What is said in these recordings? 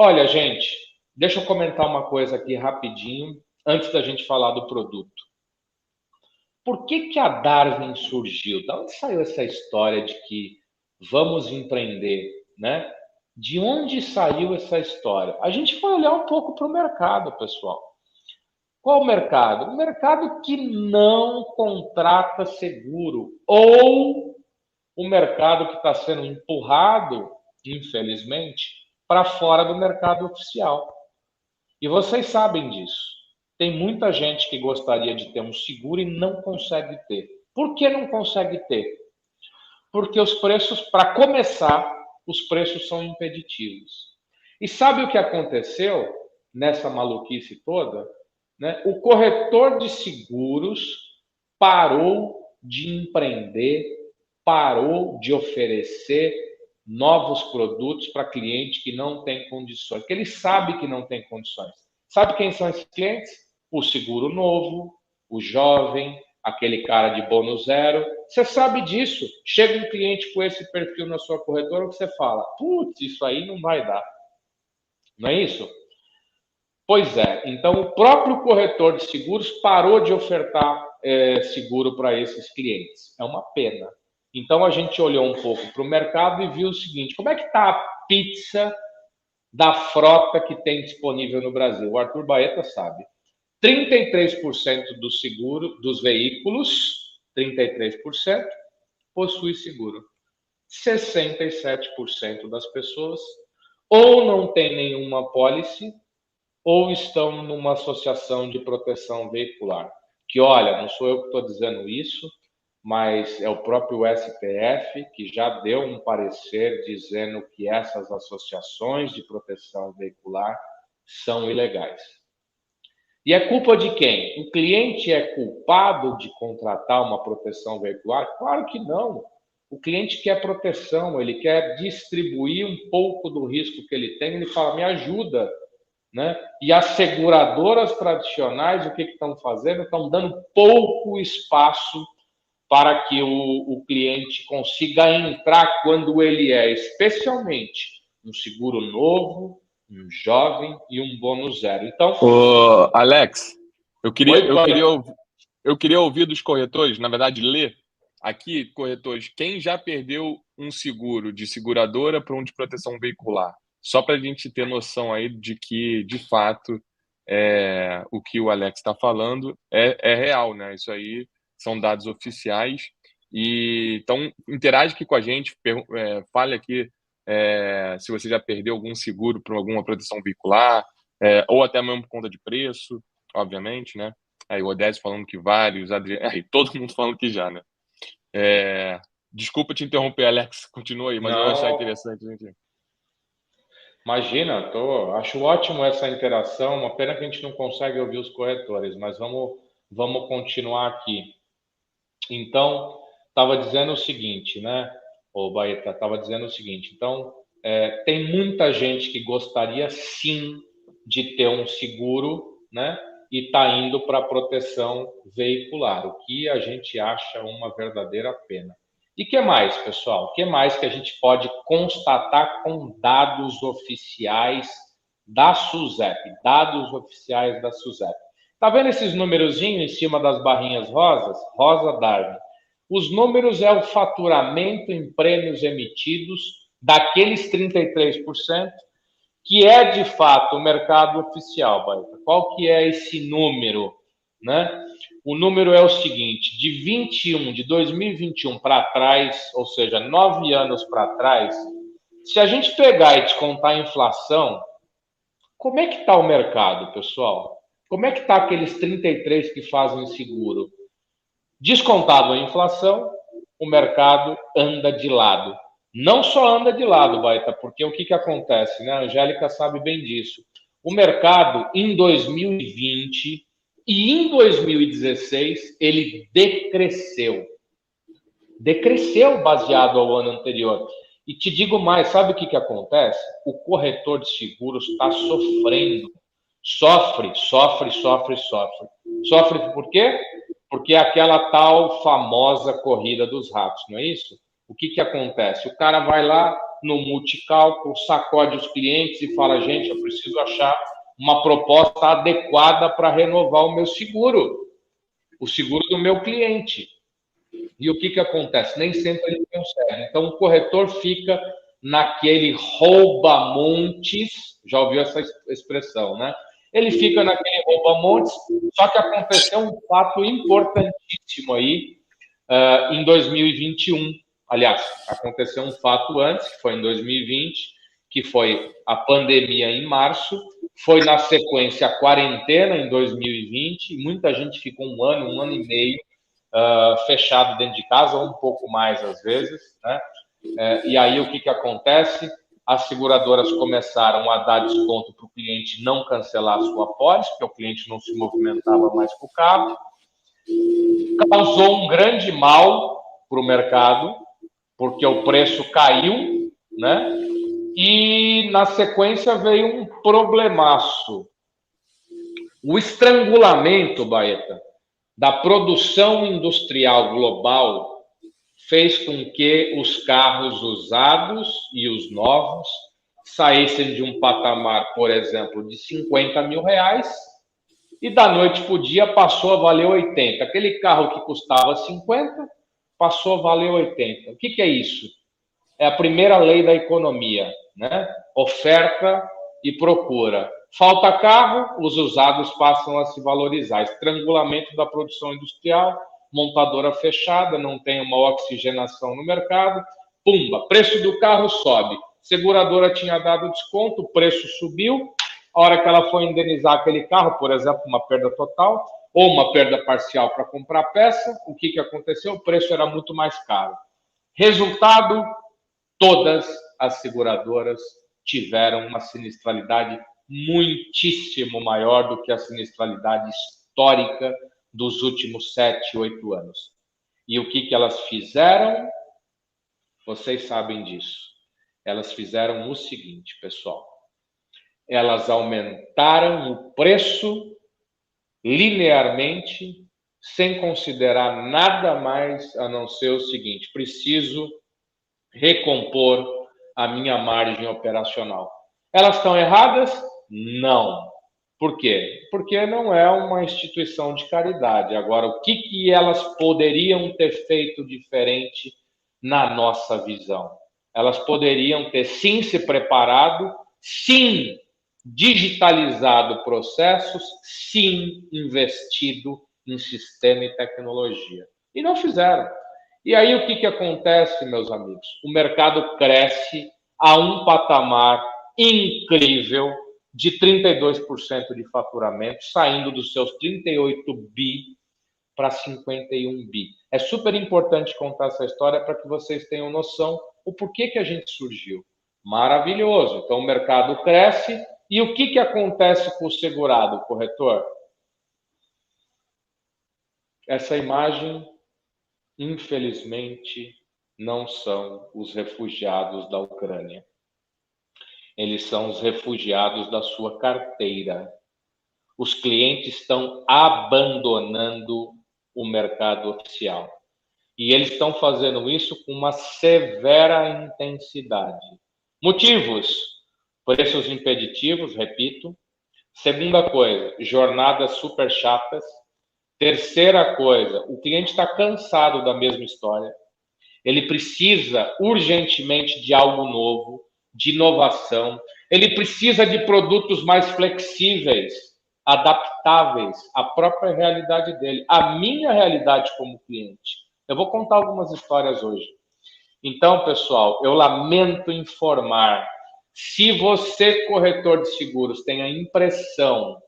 Olha, gente, deixa eu comentar uma coisa aqui rapidinho, antes da gente falar do produto. Por que a Darwin surgiu? Da onde saiu essa história de que vamos empreender, né? De onde saiu essa história? A gente vai olhar um pouco para o mercado, pessoal. Qual o mercado? O mercado que não contrata seguro ou o mercado que está sendo empurrado, infelizmente, para fora do mercado oficial. E vocês sabem disso. Tem muita gente que gostaria de ter um seguro e não consegue ter. Por que não consegue ter? Porque os preços, para começar, os preços são impeditivos. E sabe o que aconteceu nessa maluquice toda? Né? O corretor de seguros parou de empreender, parou de oferecer novos produtos para cliente que não tem condições, porque ele sabe que não tem condições. Sabe quem são esses clientes? O seguro novo, o jovem, aquele cara de bônus zero. Você sabe disso. Chega um cliente com esse perfil na sua corretora, você fala, putz, isso aí não vai dar. Não é isso? Pois é. Então, o próprio corretor de seguros parou de ofertar seguro para esses clientes. É uma pena. Então, a gente olhou um pouco para o mercado e viu o seguinte, como é que está a pizza da frota que tem disponível no Brasil? O Arthur Baeta sabe. 33% do seguro dos veículos, 33%, possui seguro. 67% das pessoas ou não tem nenhuma apólice ou estão numa associação de proteção veicular. Que, olha, não sou eu que estou dizendo isso, mas é o próprio STF que já deu um parecer dizendo que essas associações de proteção veicular são ilegais. E é culpa de quem? O cliente é culpado de contratar uma proteção veicular? Claro que não. O cliente quer proteção, ele quer distribuir um pouco do risco que ele tem, ele fala, me ajuda. Né? E as seguradoras tradicionais, o que estão fazendo? Estão dando pouco espaço para que o cliente consiga entrar quando ele é, especialmente um seguro novo, um jovem e um bônus zero. Então, Alex, eu queria, Oi, eu, queria, eu queria ouvir dos corretores, na verdade, ler aqui, corretores, quem já perdeu um seguro de seguradora para um de proteção veicular? Só para a gente ter noção aí de que, de fato, o que o Alex está falando é real, né? Isso aí são dados oficiais. E então, interage aqui com a gente, fale aqui se você já perdeu algum seguro por alguma proteção veicular, ou até mesmo por conta de preço, obviamente, né? Aí o Odésio falando que vários, Adriano, aí todo mundo falando que já, né? Desculpa te interromper, Alex, continua aí, mas eu vou achar interessante, gente. Imagina, acho ótimo essa interação, uma pena que a gente não consegue ouvir os corretores, mas vamos continuar aqui. Então, estava dizendo o seguinte, né? O Baeta estava dizendo o seguinte, então, tem muita gente que gostaria sim de ter um seguro, né? E está indo para a proteção veicular, o que a gente acha uma verdadeira pena. E que mais, pessoal? O que mais que a gente pode constatar com dados oficiais da SUSEP? Dados oficiais da SUSEP. Tá vendo esses numerozinhos em cima das barrinhas rosas? Rosa Darwin. Os números é o faturamento em prêmios emitidos daqueles 33%, que é de fato o mercado oficial, Baita. Qual que é esse número, né? O número é o seguinte, de 2021 para trás, ou seja, 9 anos para trás, se a gente pegar e descontar a inflação, como é que está o mercado, pessoal? Como é que está aqueles 33 que fazem seguro? Descontado a inflação, o mercado anda de lado. Não só anda de lado, Baita, porque o que acontece, né? A Angélica sabe bem disso. O mercado, em 2020 e em 2016, ele decresceu. Decresceu baseado ao ano anterior. E te digo mais, sabe o que acontece? O corretor de seguros está sofrendo. Sofre. Sofre por quê? Porque é aquela tal famosa corrida dos ratos, não é isso? O que acontece? O cara vai lá, no multicálculo, sacode os clientes e fala, gente, eu preciso achar uma proposta adequada para renovar o meu seguro, o seguro do meu cliente. E o que acontece? Nem sempre ele consegue. Então, o corretor fica naquele rouba-montes, já ouviu essa expressão, né? Ele fica naquele rouba-montes, só que aconteceu um fato importantíssimo aí em 2021. Aliás, aconteceu um fato antes, que foi em 2020, que foi a pandemia em março, foi na sequência a quarentena em 2020, e muita gente ficou um ano e meio fechado dentro de casa, ou um pouco mais às vezes, né? E aí o que acontece? As seguradoras começaram a dar desconto para o cliente não cancelar a sua pólice, porque o cliente não se movimentava mais com o carro. Causou um grande mal para o mercado, porque o preço caiu, né? E na sequência veio um problemaço. O estrangulamento, Baeta, da produção industrial global fez com que os carros usados e os novos saíssem de um patamar, por exemplo, de 50 mil reais e da noite para o dia passou a valer 80. Aquele carro que custava 50 passou a valer 80. O que é isso? É a primeira lei da economia, né? Oferta e procura. Falta carro, os usados passam a se valorizar. Estrangulamento da produção industrial, montadora fechada, não tem uma oxigenação no mercado, pumba, preço do carro sobe. Seguradora tinha dado desconto, o preço subiu. A hora que ela foi indenizar aquele carro, por exemplo, uma perda total ou uma perda parcial para comprar peça, o que aconteceu? O preço era muito mais caro. Resultado, todas as seguradoras tiveram uma sinistralidade muitíssimo maior do que a sinistralidade histórica dos últimos 7, 8 anos. E o que elas fizeram? Vocês sabem disso. Elas fizeram o seguinte, pessoal. Elas aumentaram o preço linearmente, sem considerar nada mais a não ser o seguinte: preciso recompor a minha margem operacional. Elas estão erradas? Não. Por quê? Porque não é uma instituição de caridade. Agora, o que elas poderiam ter feito diferente na nossa visão? Elas poderiam ter, sim, se preparado, sim, digitalizado processos, sim, investido em sistema e tecnologia. E não fizeram. E aí o que acontece, meus amigos? O mercado cresce a um patamar incrível de 32% de faturamento, saindo dos seus 38 bi para 51 bi. É super importante contar essa história para que vocês tenham noção o porquê que a gente surgiu. Maravilhoso. Então o mercado cresce e o que acontece com o segurado, corretor? Essa imagem, infelizmente, não são os refugiados da Ucrânia. Eles são os refugiados da sua carteira. Os clientes estão abandonando o mercado oficial. E eles estão fazendo isso com uma severa intensidade. Motivos: preços impeditivos, repito. Segunda coisa, jornadas super chatas. Terceira coisa, o cliente está cansado da mesma história. Ele precisa urgentemente de algo novo, de inovação. Ele precisa de produtos mais flexíveis, adaptáveis à própria realidade dele, à minha realidade como cliente. Eu vou contar algumas histórias hoje. Então, pessoal, eu lamento informar, se você, corretor de seguros, tem a impressão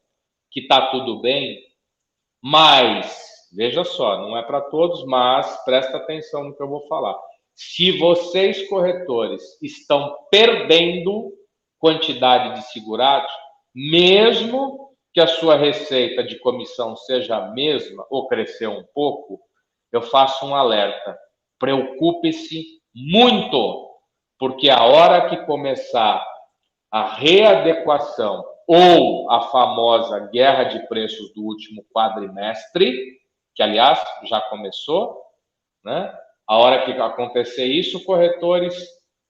que está tudo bem, mas, veja só, não é para todos, mas presta atenção no que eu vou falar. Se vocês, corretores, estão perdendo quantidade de segurados, mesmo que a sua receita de comissão seja a mesma ou crescer um pouco, eu faço um alerta. Preocupe-se muito, porque a hora que começar a readequação ou a famosa guerra de preços do último quadrimestre, que, aliás, já começou, né? A hora que acontecer isso, corretores,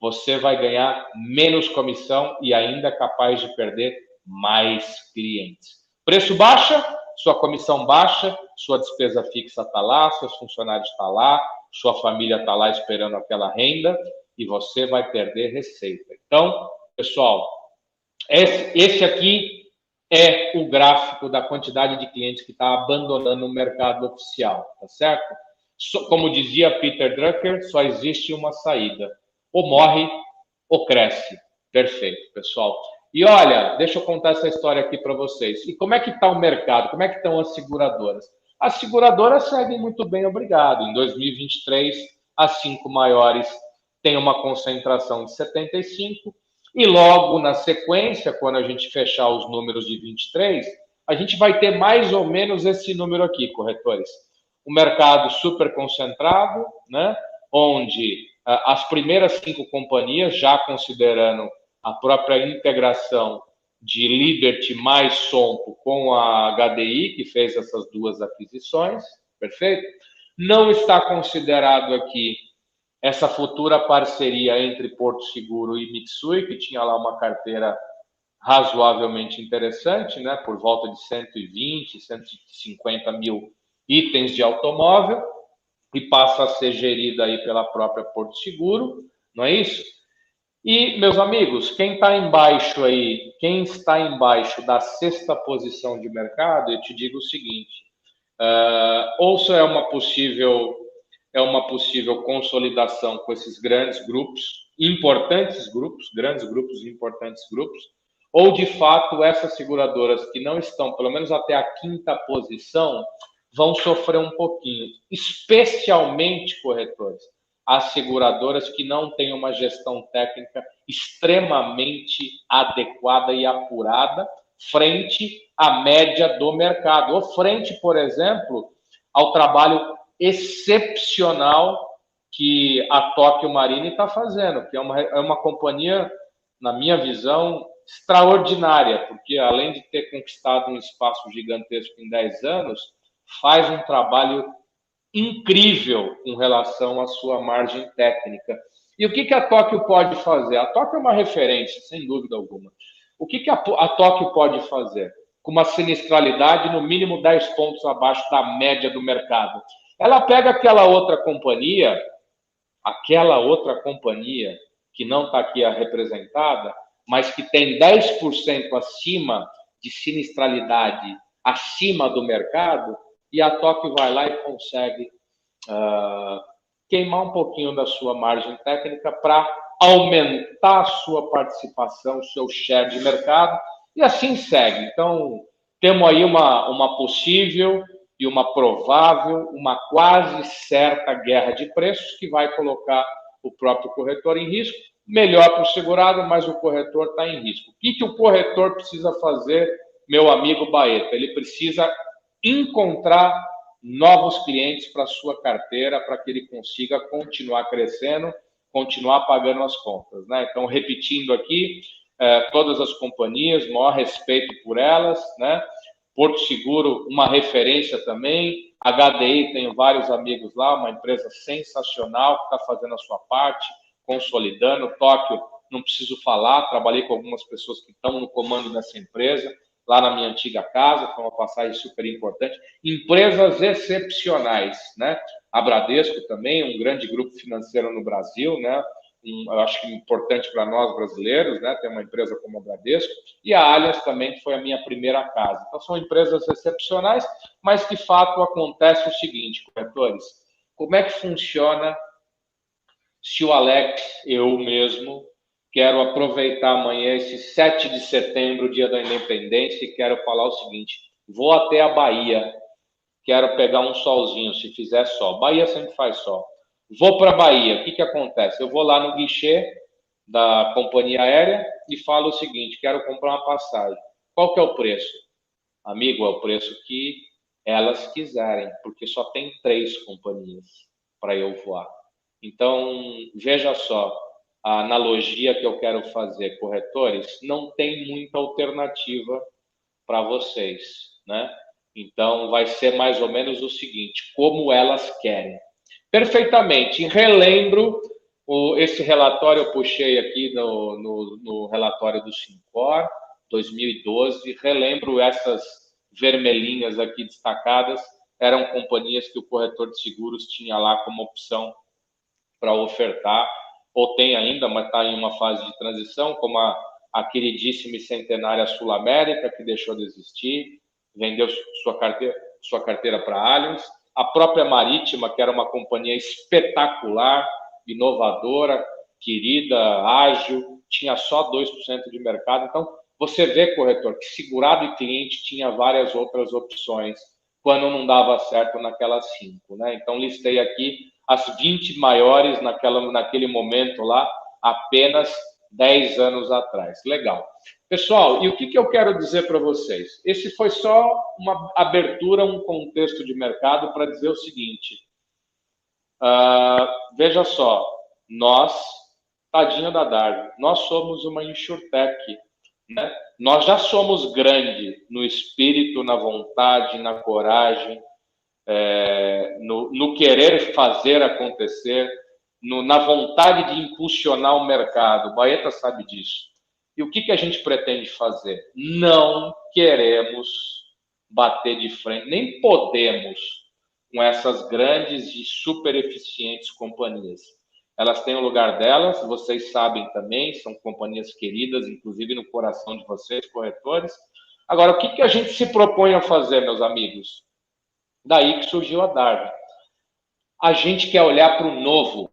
você vai ganhar menos comissão e ainda é capaz de perder mais clientes. Preço baixa, sua comissão baixa, sua despesa fixa está lá, seus funcionários estão lá, sua família está lá esperando aquela renda e você vai perder receita. Então, pessoal, esse aqui é o gráfico da quantidade de clientes que está abandonando o mercado oficial, tá certo? Como dizia Peter Drucker, só existe uma saída: ou morre ou cresce. Perfeito, pessoal. E olha, deixa eu contar essa história aqui para vocês. E como é que está o mercado? Como é que estão as seguradoras? As seguradoras seguem muito bem, obrigado. Em 2023, as 5 maiores têm uma concentração de 75%. E logo na sequência, quando a gente fechar os números de 23, a gente vai ter mais ou menos esse número aqui, corretores. Um mercado super concentrado, né? Onde as primeiras 5 companhias, já considerando a própria integração de Liberty mais Sompo com a HDI, que fez essas 2 aquisições, perfeito? Não está considerado aqui essa futura parceria entre Porto Seguro e Mitsui, que tinha lá uma carteira razoavelmente interessante, né, por volta de 120, 150 mil itens de automóvel, e passa a ser gerida aí pela própria Porto Seguro, não é isso? E, meus amigos, quem está embaixo aí, quem está embaixo da 6ª posição de mercado, eu te digo o seguinte, ou se é uma possível consolidação com esses grandes grupos, grandes grupos e importantes grupos, ou de fato essas seguradoras que não estão, pelo menos até a 5ª posição, vão sofrer um pouquinho, especialmente, corretores, as seguradoras que não têm uma gestão técnica extremamente adequada e apurada frente à média do mercado, ou frente, por exemplo, ao trabalho excepcional que a Tóquio Marine está fazendo, que é uma companhia, na minha visão, extraordinária, porque além de ter conquistado um espaço gigantesco em 10 anos, faz um trabalho incrível com relação à sua margem técnica. E o que a Tóquio pode fazer? A Tóquio é uma referência, sem dúvida alguma. O que a Tóquio pode fazer? Com uma sinistralidade no mínimo 10 pontos abaixo da média do mercado. Ela pega aquela outra companhia que não está aqui representada, mas que tem 10% acima de sinistralidade acima do mercado, e a Tóquio vai lá e consegue queimar um pouquinho da sua margem técnica para aumentar a sua participação, o seu share de mercado, e assim segue. Então, temos aí uma possível e uma provável, uma quase certa guerra de preços que vai colocar o próprio corretor em risco. Melhor para o segurado, mas o corretor está em risco. O que o corretor precisa fazer, meu amigo Baeta? Ele precisa encontrar novos clientes para a sua carteira, para que ele consiga continuar crescendo, continuar pagando as contas, né? Então, repetindo aqui, todas as companhias, maior respeito por elas, né? Porto Seguro, uma referência também. HDI, tenho vários amigos lá, uma empresa sensacional que está fazendo a sua parte, consolidando. Tóquio, não preciso falar, trabalhei com algumas pessoas que estão no comando dessa empresa, lá na minha antiga casa, foi uma passagem super importante. Empresas excepcionais, né? A Bradesco também, um grande grupo financeiro no Brasil, né? Eu acho que importante para nós brasileiros, né? Ter uma empresa como a Bradesco, e a Allianz também, que foi a minha primeira casa. Então, são empresas excepcionais, mas de fato acontece o seguinte, corretores, como é que funciona se o Alex, eu mesmo, quero aproveitar amanhã, esse 7 de setembro, dia da independência, e quero falar o seguinte, vou até a Bahia, quero pegar um solzinho, se fizer sol. Bahia sempre faz sol. Vou para a Bahia, o que acontece? Eu vou lá no guichê da companhia aérea e falo o seguinte, quero comprar uma passagem. Qual que é o preço? Amigo, é o preço que elas quiserem, porque só tem 3 companhias para eu voar. Então, veja só, a analogia que eu quero fazer, corretores, não tem muita alternativa para vocês, né? Então, vai ser mais ou menos o seguinte, como elas querem. Perfeitamente. Relembro Esse relatório eu puxei aqui no relatório do Sincor, 2012. Relembro essas vermelhinhas aqui destacadas, eram companhias que o corretor de seguros tinha lá como opção para ofertar, ou tem ainda, mas está em uma fase de transição, como a queridíssima e centenária Sul América, que deixou de existir, vendeu sua carteira para a Allianz, a própria Marítima, que era uma companhia espetacular, inovadora, querida, ágil, tinha só 2% de mercado. Então, você vê, corretor, que segurado e cliente tinha várias outras opções quando não dava certo naquelas 5, né? Então, listei aqui as 20 maiores naquele momento lá, apenas 10 anos atrás. Legal. Pessoal, e o que eu quero dizer para vocês? Esse foi só uma abertura, um contexto de mercado para dizer o seguinte. Veja só, nós, tadinho da Darwin, nós somos uma insurtech, né? Nós já somos grande no espírito, na vontade, na coragem, no querer fazer acontecer, na vontade de impulsionar o mercado. O Baeta sabe disso. E o que a gente pretende fazer? Não queremos bater de frente, nem podemos com essas grandes e super eficientes companhias. Elas têm o lugar delas, vocês sabem também, são companhias queridas, inclusive no coração de vocês, corretores. Agora, o que a gente se propõe a fazer, meus amigos? Daí que surgiu a Darwin. A gente quer olhar para o novo,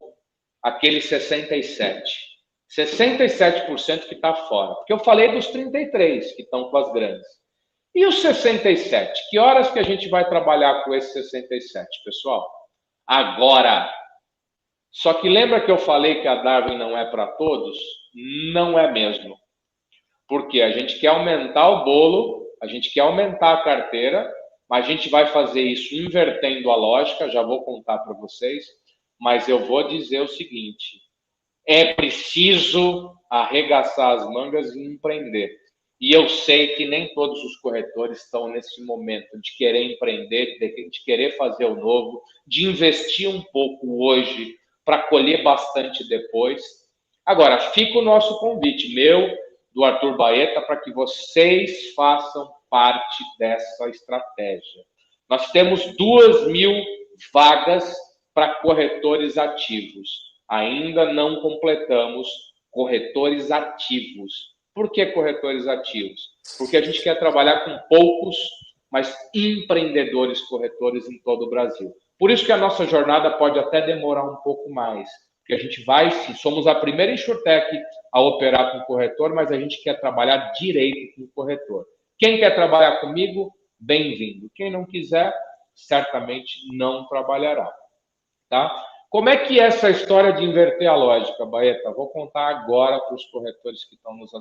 aquele 67%. 67% que está fora. Porque eu falei dos 33% que estão com as grandes. E os 67%? Que horas que a gente vai trabalhar com esse 67%, pessoal? Agora. Só que lembra que eu falei que a Darwin não é para todos? Não é mesmo. Porque a gente quer aumentar o bolo, a gente quer aumentar a carteira, mas a gente vai fazer isso invertendo a lógica, já vou contar para vocês, mas eu vou dizer o seguinte, é preciso arregaçar as mangas e empreender. E eu sei que nem todos os corretores estão nesse momento de querer empreender, de querer fazer o novo, de investir um pouco hoje para colher bastante depois. Agora, fica o nosso convite, meu, do Arthur Baeta, para que vocês façam parte dessa estratégia. Nós temos 2.000 vagas para corretores ativos. Ainda não completamos corretores ativos. Por que corretores ativos? Porque a gente quer trabalhar com poucos, mas empreendedores corretores em todo o Brasil. Por isso que a nossa jornada pode até demorar um pouco mais, porque a gente vai, sim, somos a primeira insurtech a operar com corretor, mas a gente quer trabalhar direito com o corretor. Quem quer trabalhar comigo, bem-vindo. Quem não quiser, certamente não trabalhará. Tá? Como é que é essa história de inverter a lógica, Baeta? Vou contar agora para os corretores que estão nos assistindo.